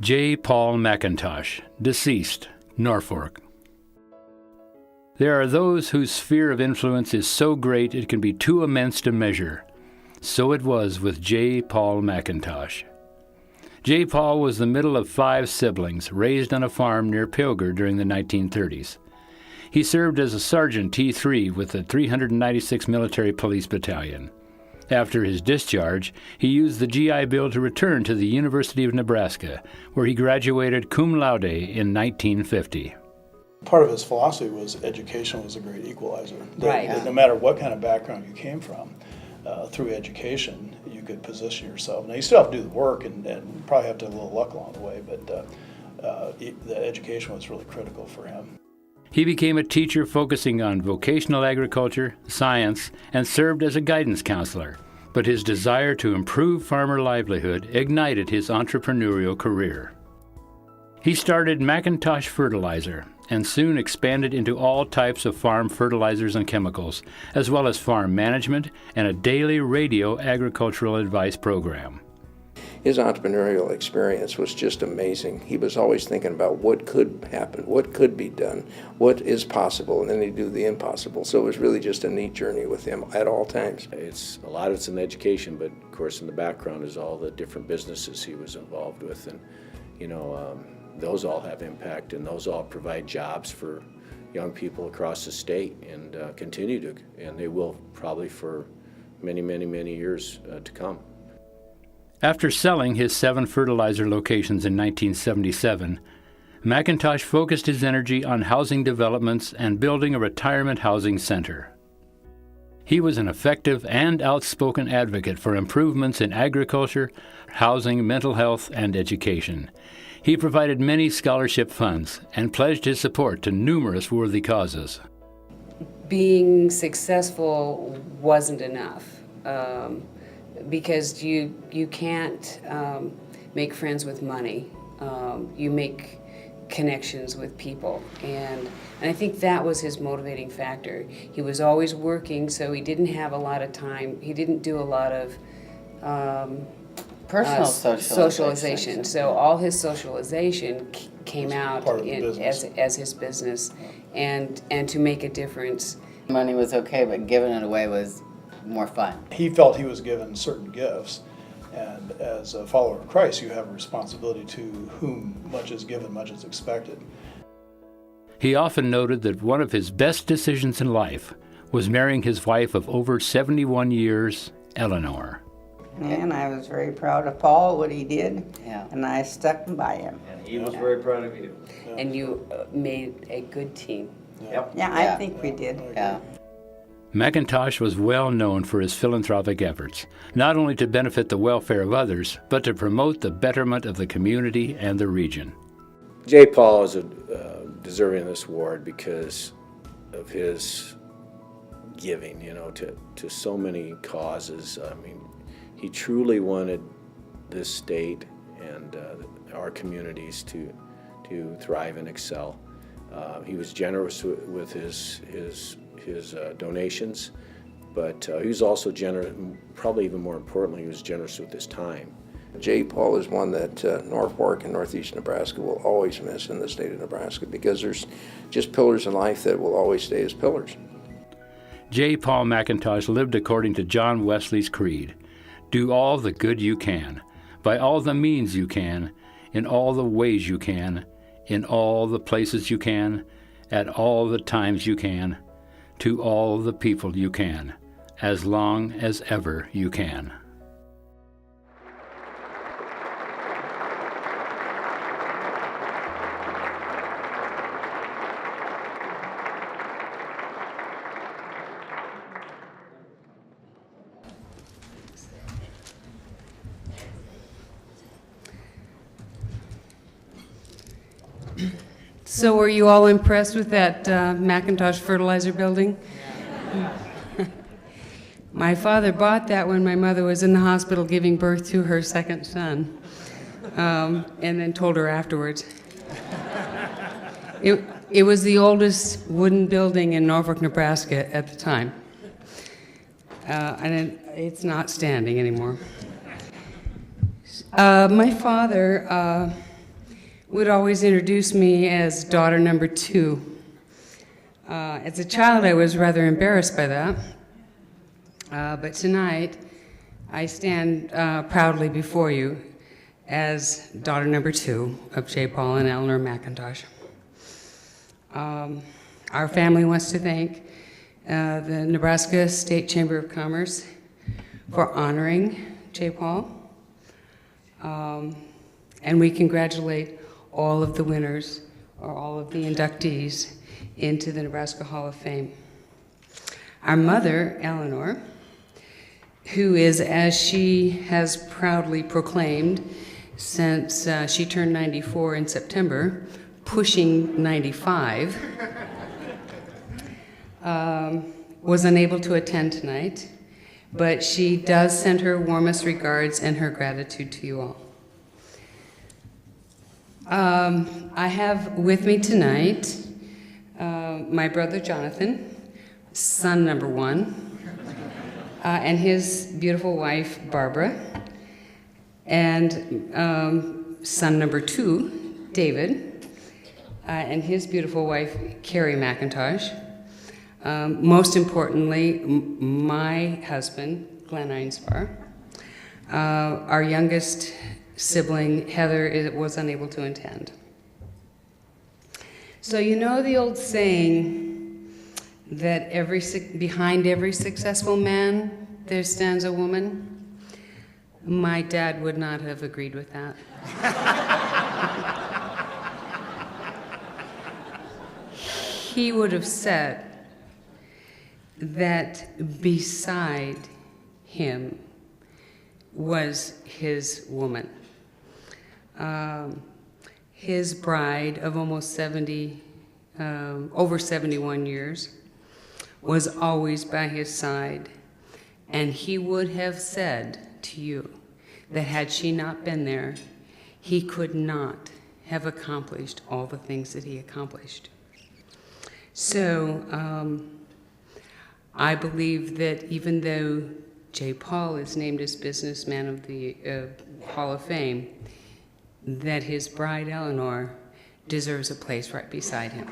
J. Paul McIntosh, deceased, Norfolk. There are those whose sphere of influence is so great it can be too immense to measure. So it was with J. Paul McIntosh. J. Paul was the middle of 5 siblings, raised on a farm near Pilger during the 1930s. He served as a Sergeant T3 with the 396th Military Police Battalion. After his discharge, he used the GI Bill to return to the University of Nebraska, where he graduated cum laude in 1950. Part of his philosophy was education was a great equalizer. Right. No matter what kind of background you came from, through education, you could position yourself. Now, you still have to do the work and probably have to have a little luck along the way, but the education was really critical for him. He became a teacher focusing on vocational agriculture, science, and served as a guidance counselor. But his desire to improve farmer livelihood ignited his entrepreneurial career. He started McIntosh Fertilizer and soon expanded into all types of farm fertilizers and chemicals, as well as farm management and a daily radio agricultural advice program. His entrepreneurial experience was just amazing. He was always thinking about what could happen, what could be done, what is possible, and then he'd do the impossible. So it was really just a neat journey with him at all times. A lot of it's in education, but of course in the background is all the different businesses he was involved with, and those all have impact, and those all provide jobs for young people across the state, and continue to, and they will probably for many, many, many years to come. After selling his 7 fertilizer locations in 1977, McIntosh focused his energy on housing developments and building a retirement housing center. He was an effective and outspoken advocate for improvements in agriculture, housing, mental health, and education. He provided many scholarship funds and pledged his support to numerous worthy causes. Being successful wasn't enough. Because you can't make friends with money. You make connections with people, and I think that was his motivating factor. He was always working, so he didn't have a lot of time. He didn't do a lot of personal socialization. So all his socialization came out as his business, and to make a difference. Money was okay, but giving it away was more fun. He felt he was given certain gifts, and as a follower of Christ, you have a responsibility to whom much is given, much is expected. He often noted that one of his best decisions in life was marrying his wife of over 71 years, Eleanor. And I was very proud of Paul, what he did, Yeah. and I stuck by him. And he was very proud of you. And you made a good team. Yep. Yeah, I think we did. Yeah. McIntosh was well known for his philanthropic efforts, not only to benefit the welfare of others, but to promote the betterment of the community and the region. J. Paul is deserving of this award because of his giving, to so many causes. I mean, he truly wanted this state and our communities to thrive and excel. He was generous with his donations, but he was also generous, probably even more importantly, he was generous with his time. J. Paul is one that Norfolk and Northeast Nebraska will always miss in the state of Nebraska, because there's just pillars in life that will always stay as pillars. J. Paul McIntosh lived according to John Wesley's creed: do all the good you can, by all the means you can, in all the ways you can, in all the places you can, at all the times you can, to all the people you can, as long as ever you can. So were you all impressed with that McIntosh fertilizer building? My father bought that when my mother was in the hospital giving birth to her second son, and then told her afterwards. It was the oldest wooden building in Norfolk, Nebraska at the time. And it's not standing anymore. My father would always introduce me as daughter number 2. As a child, I was rather embarrassed by that. But tonight, I stand proudly before you as daughter number 2 of J. Paul and Eleanor McIntosh. Our family wants to thank the Nebraska State Chamber of Commerce for honoring J. Paul. And we congratulate all of the winners, or all of the inductees into the Nebraska Hall of Fame. Our mother, Eleanor, who is, as she has proudly proclaimed since she turned 94 in September, pushing 95, was unable to attend tonight, but she does send her warmest regards and her gratitude to you all. I have with me tonight my brother Jonathan, son number 1, and his beautiful wife Barbara, and son number 2, David, and his beautiful wife Carrie McIntosh. Most importantly, my husband, Glenn Einspar. Our youngest sibling, Heather, was unable to attend. So you know the old saying that behind every successful man, there stands a woman? My dad would not have agreed with that. He would have said that beside him was his woman. His bride of almost 70, over 71 years, was always by his side. And he would have said to you that had she not been there, he could not have accomplished all the things that he accomplished. So I believe that even though J. Paul is named as Businessman of the Hall of Fame, that his bride, Eleanor, deserves a place right beside him.